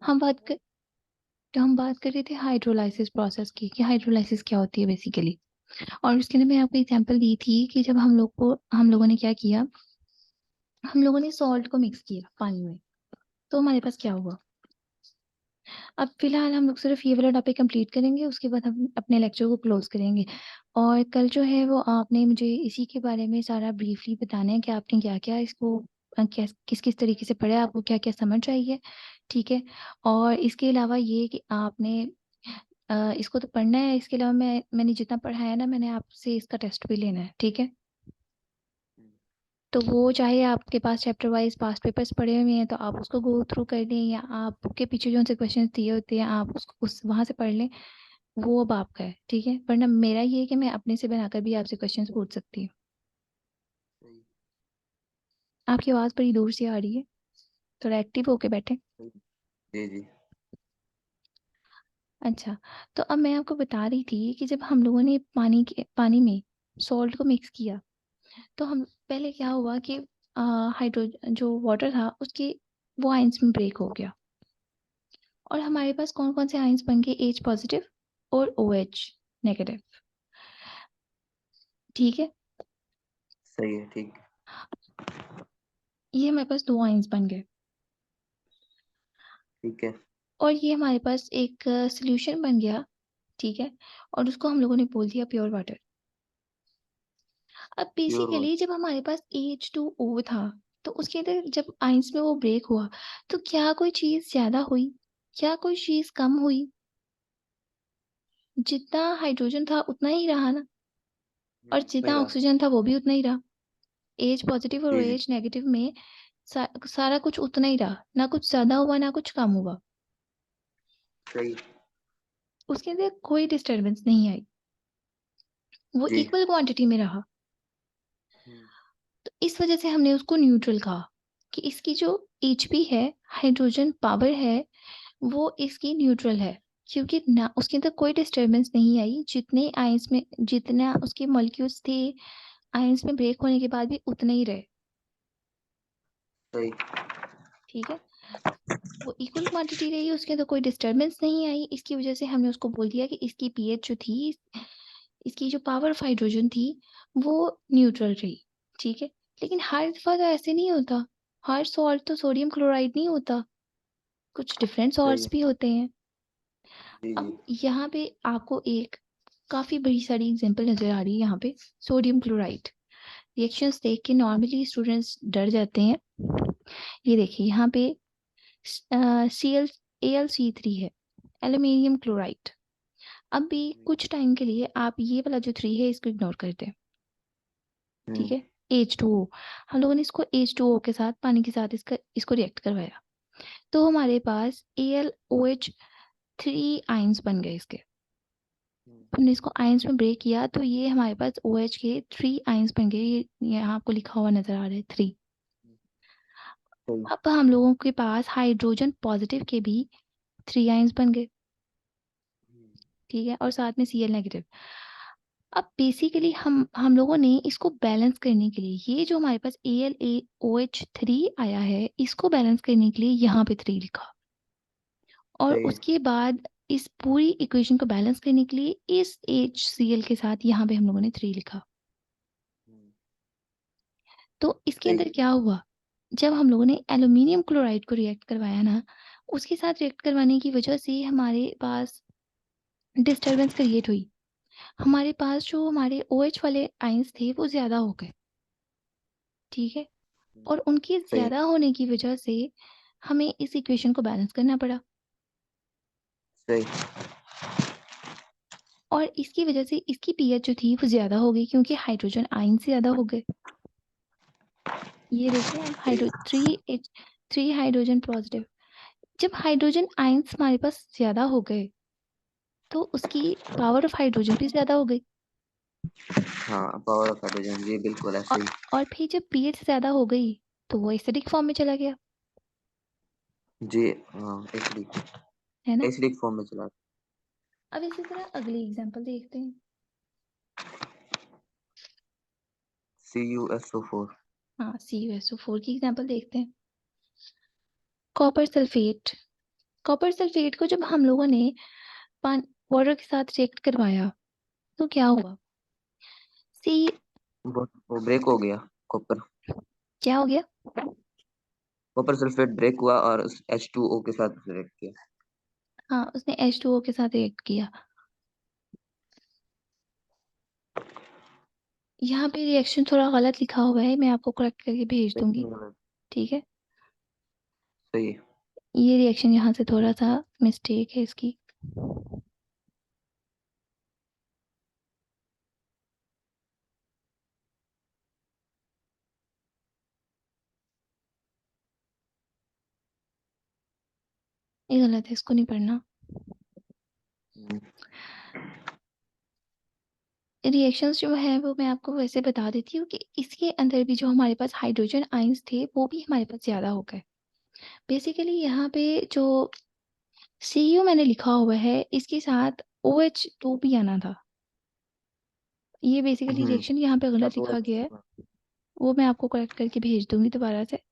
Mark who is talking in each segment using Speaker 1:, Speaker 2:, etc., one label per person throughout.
Speaker 1: हम बात कर तो हम बात कर रहे थे हाइड्रोलाइसिस प्रोसेस की, कि हाइड्रोलाइसिस क्या होती है बेसिकली। और उसके लिए मैं आपको एग्जांपल दी थी कि जब हम लोगों ने क्या किया, हम लोगों ने सॉल्ट को मिक्स किया पानी में, तो हमारे पास क्या हुआ। अब फिलहाल हम लोग सिर्फ ये वाला टॉपिक कंप्लीट करेंगे, उसके बाद हम अपने लेक्चर को क्लोज करेंगे। और कल जो है वो आपने मुझे इसी के बारे में सारा ब्रीफली बताना है कि आपने क्या क्या इसको किस किस तरीके से पढ़ा है, आपको क्या क्या समझ आई है। ठीक है। और इसके अलावा ये कि आपने इसको तो पढ़ना है, इसके अलावा मैंने जितना पढ़ा है ना, मैंने आपसे इसका टेस्ट भी लेना है। ठीक है। तो वो चाहे आपके पास चैप्टर वाइज पास्ट पेपर्स पढ़े हुए हैं तो आप उसको गो थ्रू कर लें, या आपके पीछे जो उनसे क्वेश्चन दिए होते हैं आप उसको उस वहां से पढ़ लें। वो अब आपका है। ठीक है। वरना मेरा ये है कि मैं अपने से बनाकर भी आपसे क्वेश्चंस पूछ सकती हूँ।
Speaker 2: सही
Speaker 1: आपकी आवाज़ बड़ी दूर से आ रही है, थोड़ा एक्टिव होके बैठे।
Speaker 2: सही। जी जी।
Speaker 1: अच्छा। तो अब मैं आपको बता रही थी कि जब हम लोगों ने पानी में सॉल्ट को मिक्स किया, तो हम पहले क्या हुआ कि हाइड्रो जो वाटर था उसके वो आयंस में ब्रेक हो गया, और हमारे पास कौन कौन से आयंस बन गए, H पॉजिटिव और OH नेगेटिव। ठीक है।
Speaker 2: सही है। ठीक।
Speaker 1: ये हमारे पास दो आयंस बन गए,
Speaker 2: ठीक है।
Speaker 1: और ये हमारे पास एक सोल्यूशन बन गया। ठीक है। और उसको हम लोगों ने बोल दिया प्योर वाटर। अब
Speaker 2: प्योर
Speaker 1: बेसिकली
Speaker 2: वाटर।
Speaker 1: जब हमारे पास H2O था, तो उसके अंदर जब आयंस में वो ब्रेक हुआ, तो क्या कोई चीज ज्यादा हुई, क्या कोई चीज कम हुई? जितना हाइड्रोजन था उतना ही रहा ना, और
Speaker 2: सही
Speaker 1: जितना
Speaker 2: रहा।
Speaker 1: ऑक्सीजन था वो भी उतना ही रहा। एच पॉजिटिव और
Speaker 2: जी जी।
Speaker 1: OH नेगेटिव में सारा कुछ उतना ही रहा, ना कुछ ज्यादा हुआ ना कुछ कम हुआ।
Speaker 2: सही।
Speaker 1: उसके अंदर कोई डिस्टरबेंस नहीं आई, वो
Speaker 2: जी।
Speaker 1: इक्वल क्वांटिटी में रहा।
Speaker 2: हम्म,
Speaker 1: तो इस वजह से हमने उसको न्यूट्रल कहा, कि इसकी जो Hp है, हाइड्रोजन पावर है, वो इसकी न्यूट्रल है, क्योंकि ना उसके अंदर कोई डिस्टरबेंस नहीं आई। जितने आयंस में जितना उसके मॉलिक्यूल्स थे, आयंस में ब्रेक होने के बाद भी उतने ही रहे।
Speaker 2: सही।
Speaker 1: ठीक है। वो इक्वल क्वांटिटी रही, उसके अंदर कोई डिस्टरबेंस नहीं आई। इसकी वजह से हमने उसको बोल दिया कि इसकी पीएच जो थी, इसकी जो पावर ऑफ हाइड्रोजन थी, वो न्यूट्रल रही। ठीक है। लेकिन हर दफा तो ऐसे नहीं होता, हर सॉल्ट तो सोडियम क्लोराइड नहीं होता, कुछ डिफरेंट
Speaker 2: सही
Speaker 1: सॉल्ट्स
Speaker 2: है।
Speaker 1: भी होते हैं।
Speaker 2: जी जी।
Speaker 1: अब यहाँ पे आपको एक काफी बड़ी सारी एग्जांपल नजर आ रही है यहाँ पे, सोडियम क्लोराइड। रिएक्शंस देख के नॉर्मली स्टूडेंट्स डर जाते हैं। ये देखिए यहाँ पे AlC3 है, एल्यूमिनियम क्लोराइड। अब भी कुछ टाइम के लिए आप ये वाला जो 3 है इसको इग्नोर कर दें। ठीक
Speaker 2: हम्म।
Speaker 1: है। H2O, हम लोगों ने इसको H2O के साथ, पानी के साथ इसको रिएक्ट करवाया, तो हमारे पास AlOH3 आयंस बन गए इसके। हमने इसको आयंस में ब्रेक किया तो ये हमारे पास OH के 3 आयंस बन गए। ये यहाँ आपको लिखा हुआ नजर आ रहा है 3।
Speaker 2: सही।
Speaker 1: अब हम लोगों के पास हाइड्रोजन पॉजिटिव के भी 3 आयंस बन गए। ठीक है। और साथ में Cl नेगेटिव। अब बेसिकली हम लोगों ने इसको बैलेंस करने के लिए, ये जो हमारे पास AlOH3 आया है, इसको बैलेंस करने के लिए यहाँ पे 3 लिखा। और
Speaker 2: सही है।
Speaker 1: उसके बाद इस पूरी इक्वेशन को बैलेंस करने के लिए इस HCl के साथ यहाँ पे हम लोगों ने 3 लिखा। तो इसके
Speaker 2: सही।
Speaker 1: अंदर क्या हुआ, जब हम लोगों ने एल्यूमिनियम क्लोराइड को रिएक्ट करवाया ना, उसके साथ रिएक्ट करवाने की वजह से हमारे पास डिस्टरबेंस क्रिएट हुई। हमारे पास जो हमारे OH वाले आयंस थे वो ज्यादा हो गए। ठीक है। और उनके
Speaker 2: सही।
Speaker 1: ज्यादा होने की वजह से हमें इस इक्वेशन को बैलेंस करना पड़ा,
Speaker 2: सही।
Speaker 1: और इसकी वजह से इसकी पीएच जो थी वो ज्यादा हो गई, क्योंकि हाइड्रोजन आयन से ज्यादा हो गए। ये देखिए आप,
Speaker 2: सही।
Speaker 1: 3 हाइड्रोजन पॉजिटिव। जब हाइड्रोजन आयंस हमारे पास ज्यादा हो गए, तो उसकी पावर ऑफ हाइड्रोजन भी ज्यादा हो गई।
Speaker 2: हाँ, पावर ऑफ हाइड्रोजन, जी बिल्कुल
Speaker 1: और
Speaker 2: ऐसे ही।
Speaker 1: और फिर जब पीएच ज्यादा हो गई, तो वो एसिडिक फॉर्म में चला गया।
Speaker 2: जी। हाँ, एसिडिक।
Speaker 1: है ना।
Speaker 2: एसिडिक फॉर्म में चला।
Speaker 1: अब इसी तरह अगली एग्जांपल देखते हैं।
Speaker 2: CuSO4।
Speaker 1: हाँ, CuSO4 की एग्जांपल देखते हैं। कॉपर सल्फेट कॉपर सल्फेट को जब हम लोगों ने वाटर के साथ रिएक्ट करवाया तो क्या हुआ? सी
Speaker 2: वो ब्रेक हो गया कॉपर।
Speaker 1: क्या हो गया?
Speaker 2: कॉपर सल्फेट ब्रेक हुआ और उस H2O के साथ रिएक्ट किया।
Speaker 1: हाँ, उसने H2O के साथ रिएक्ट किया। यहाँ पे रिएक्शन थोड़ा गलत लिखा हुआ है, मैं आपको करेक्ट करके भेज
Speaker 2: सही
Speaker 1: दूंगी।
Speaker 2: है, गलत?
Speaker 1: ठीक है,
Speaker 2: सही है।
Speaker 1: ये रिएक्शन यहाँ से थोड़ा सा मिस्टेक है इसकी। ये गलत है, इसको नहीं पढ़ना।
Speaker 2: हम्म,
Speaker 1: रिएक्शंस जो है वो मैं आपको वैसे बता देती हूँ कि इसके अंदर भी जो हमारे पास हाइड्रोजन आयंस थे वो भी हमारे पास ज़्यादा हो गए। बेसिकली यहाँ पे जो Cu मैंने लिखा हुआ है इसके साथ OH2 भी आना था। ये बेसिकली
Speaker 2: हम्म,
Speaker 1: रिएक्शन यहाँ पे गलत
Speaker 2: साथ
Speaker 1: लिखा गया है,
Speaker 2: OH।
Speaker 1: वो मैं आपको करेक्ट करके भेज दूंगी दोबारा से।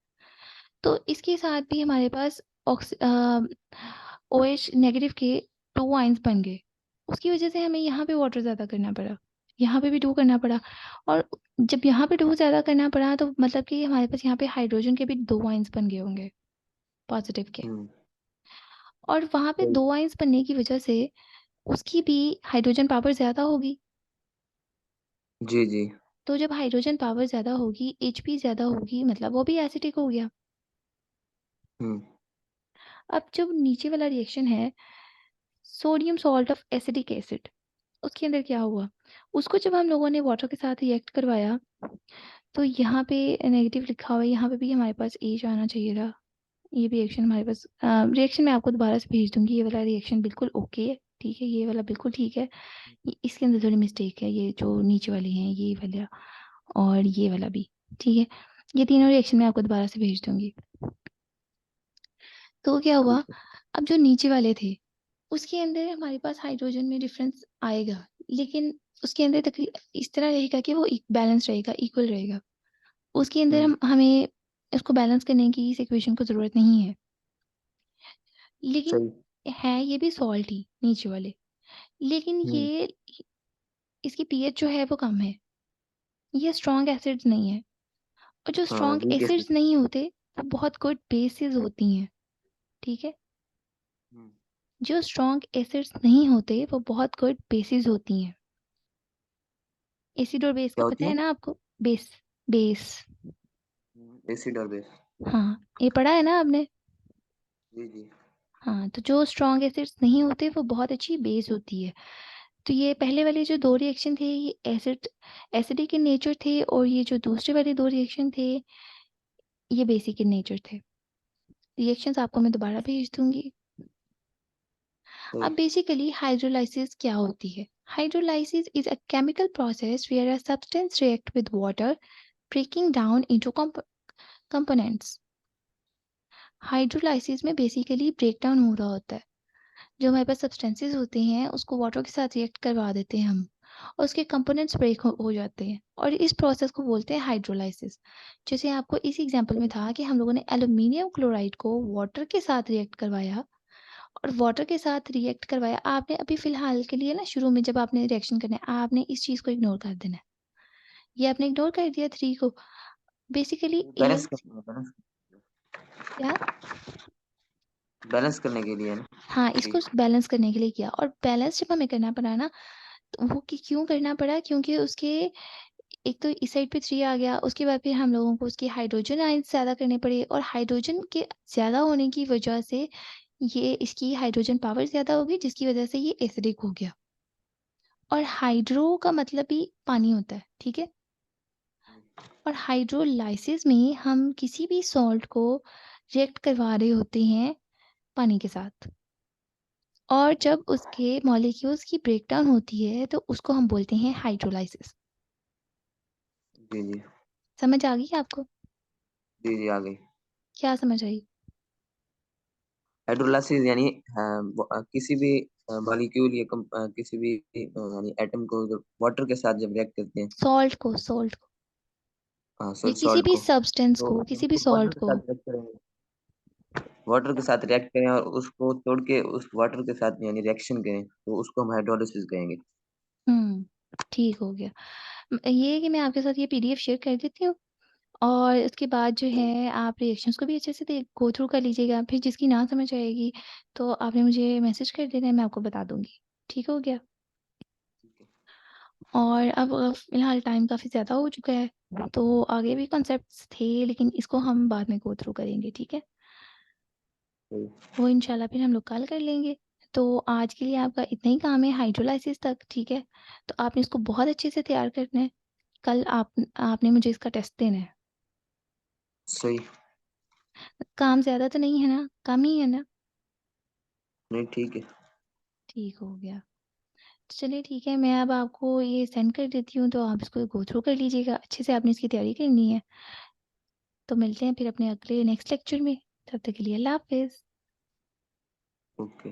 Speaker 1: तो इसके साथ भी हमारे पास OH नेगेटिव के 2 आयंस बन गए। उसकी वजह से हमें यहाँ पे वाटर ज़्यादा करना पड़ा, यहाँ पे भी 2 करना पड़ा। और जब यहाँ पे 2 ज़्यादा करना पड़ा तो मतलब कि हमारे पास यहाँ पे हाइड्रोजन के भी 2 आयंस बन गए होंगे, पॉजिटिव के।
Speaker 2: हम्म,
Speaker 1: और वहाँ पे
Speaker 2: सही।
Speaker 1: 2 आयंस बनने की वजह से उसकी भी हाइड्रोजन पावर ज़्यादा होगी।
Speaker 2: जी जी।
Speaker 1: तो जब हाइड्रोजन पावर ज़्यादा होगी, HP ज़्यादा होगी, मतलब वो भी एसिडिक हो गया।
Speaker 2: हम्म,
Speaker 1: अब जो नीचे वाला रिएक्शन है, sodium salt of acidic acid, उसके अंदर क्या हुआ? उसको जब हम लोगों ने वाटर के साथ रिएक्ट करवाया तो यहाँ पे नेगेटिव लिखा हुआ है, यहाँ पे भी हमारे पास H आना चाहिए था। ये भी रिएक्शन हमारे पास, रिएक्शन मैं आपको दोबारा से भेज दूंगी। ये वाला रिएक्शन बिल्कुल ओके है, ठीक है, ये वाला बिल्कुल ठीक है। इसके अंदर थोड़ी मिस्टेक है, ये जो नीचे वाली हैं ये वाला और ये वाला भी, ठीक है। ये तीनों रिएक्शन मैं आपको दोबारा से भेज दूंगी। तो क्या हुआ?
Speaker 2: ठीक है।
Speaker 1: अब जो नीचे वाले थे उसके अंदर हमारे पास हाइड्रोजन में डिफरेंस आएगा, लेकिन उसके अंदर इस तरह रहेगा कि वो बैलेंस रहेगा, इक्वल रहेगा। उसके अंदर
Speaker 2: हम्म,
Speaker 1: हमें इसको बैलेंस करने की इस इक्वेशन को जरूरत नहीं है। लेकिन
Speaker 2: सही।
Speaker 1: है ये भी सॉल्ट ही नीचे वाले, लेकिन
Speaker 2: हम्म,
Speaker 1: ये इसकी पीएच जो है वो कम है। ये स्ट्रॉन्ग एसिड्स नहीं है। और जो
Speaker 2: हाँ,
Speaker 1: स्ट्रॉन्ग
Speaker 2: वीक एसिड।
Speaker 1: एसिड्स नहीं होते वो बहुत गुड बेसिस होती हैं, ठीक है।
Speaker 2: हम्म,
Speaker 1: जो स्ट्रॉन्ग एसिड्स नहीं होते वो बहुत गुड बेसिस होती हैं। एसिड और बेस का
Speaker 2: क्या
Speaker 1: पता
Speaker 2: होती
Speaker 1: है
Speaker 2: है?
Speaker 1: ना आपको? Base, base.
Speaker 2: एसिड और बेस।
Speaker 1: हाँ, ये पढ़ा है ना आपने?
Speaker 2: जी जी।
Speaker 1: हाँ, तो जो स्ट्रॉन्ग एसिड्स नहीं होते वो बहुत अच्छी बेस होती है। तो ये पहले वाले जो 2 रिएक्शन थे ये एसिडिक इन नेचर थे, और ये जो दूसरे वाले 2 रिएक्शन थे ये बेसिक इन नेचर थे। रिएक्शंस आपको मैं दोबारा भेज दूंगी।
Speaker 2: सही।
Speaker 1: अब बेसिकली हाइड्रोलाइसिस क्या होती है? Hydrolysis is a chemical process where a substance react with water breaking down into components. Hydrolysis में बेसिकली ब्रेक डाउन हो रहा होता है। जो हमारे पास सब्सटेंसेस होते हैं उसको वाटर के साथ रिएक्ट करवा देते हैं हम, और उसके कंपोनेंट्स ब्रेक हो जाते हैं, और इस प्रोसेस को बोलते हैं हाइड्रोलाइसिस। जैसे आपको इस एग्जांपल में था कि हम लोगों ने एल्यूमिनियम क्लोराइड को वाटर के साथ रिएक्ट करवाया, और वाटर के साथ रिएक्ट करवाया आपने अभी फिलहाल के लिए ना, शुरू में जब आपने रिएक्शन करना है आपने इस चीज को इग्नोर कर देना है। ये आपने इग्नोर कर दिया 3 को। बेसिकली
Speaker 2: बैलेंस
Speaker 1: एक
Speaker 2: करने बैलेंस
Speaker 1: क्या,
Speaker 2: बैलेंस करने के लिए ना।
Speaker 1: हाँ,
Speaker 2: थ्री।
Speaker 1: इसको बैलेंस करने के लिए किया। और बैलेंस जब हमें करना पड़ा ना, तो वो क्यों करना पड़ा? क्योंकि उसके एक तो इस साइड पे 3 आ गया, उसके बाद फिर हम लोगों को उसकी हाइड्रोजन आयंस ज़्यादा करने पड़े, और हाइड्रोजन के ज़्यादा होने की वजह से ये इसकी हाइड्रोजन पावर ज़्यादा होगी, जिसकी वजह से ये एसिडिक हो गया। और हाइड्रो का मतलब भी पानी होता है, ठीक है। और हाइड्रोलाइसिस में हम किसी भी सॉल्ट को रिएक्ट करवा रहे होते हैं पानी के साथ, और जब उसके मॉलिक्यूल्स की ब्रेकडाउन होती है तो उसको हम बोलते हैं हाइड्रोलाइसिस।
Speaker 2: जी जी।
Speaker 1: समझ आ गई आपको?
Speaker 2: जी जी, आ गई।
Speaker 1: क्या समझ आई?
Speaker 2: हाइड्रोलाइसिस यानी किसी भी मॉलिक्यूल या किसी भी यानी एटम को वाटर के साथ जब रिएक्ट करते हैं।
Speaker 1: सॉल्ट को,
Speaker 2: हाँ,
Speaker 1: या
Speaker 2: सॉरी,
Speaker 1: किसी
Speaker 2: सॉल्ट
Speaker 1: भी
Speaker 2: को।
Speaker 1: सब्सटेंस
Speaker 2: तो
Speaker 1: को,
Speaker 2: जब
Speaker 1: किसी भी
Speaker 2: वाटर
Speaker 1: सॉल्ट
Speaker 2: के
Speaker 1: को।
Speaker 2: साथ रिएक्ट करेंगे वाटर के साथ रिएक्ट करें और उसको तोड़ के उस वाटर के साथ यानी रिएक्शन करें, तो उसको हम हाइड्रोलिसिस कहेंगे।
Speaker 1: हुँ, ठीक हो गया। ये है कि मैं आपके साथ ये पीडीएफ शेयर कर देती हूँ और उसके बाद जो है आप रिएक्शंस को भी अच्छे से गो थ्रू कर लीजिएगा। फिर जिसकी ना समझ आएगी तो आपने मुझे मैसेज कर देना है, मैं आपको बता दूँगी। ठीक हो गया?
Speaker 2: ठीक है।
Speaker 1: और अब फ़िलहाल टाइम काफ़ी ज़्यादा हो चुका है, तो आगे भी कॉन्सेप्ट्स थे लेकिन इसको हम बाद में गो थ्रू करेंगे, ठीक है?
Speaker 2: सही।
Speaker 1: वो इंशाल्लाह फिर हम लोग कल कर लेंगे। तो आज के लिए आपका इतना ही काम है हाइड्रोलाइसिस तक, ठीक है? तो आपने इसको बहुत अच्छे से तैयार करना है। कल आपने मुझे इसका टेस्ट देना है।
Speaker 2: सही।
Speaker 1: काम ज़्यादा तो नहीं है ना? कम ही है ना?
Speaker 2: नहीं, ठीक है।
Speaker 1: ठीक हो गया। चलिए ठीक है, मैं अब आपको ये सेंड कर देती हूँ, तो आप इसको गो थ्रू कर लीजिएगा। अच्छे से आपने इसकी तैयारी करनी है। तो मिलते हैं फिर अपने अगले नेक्स्ट लेक्चर में। तब तक के लिए अल्लाह हाफ़िज़।
Speaker 2: ओके।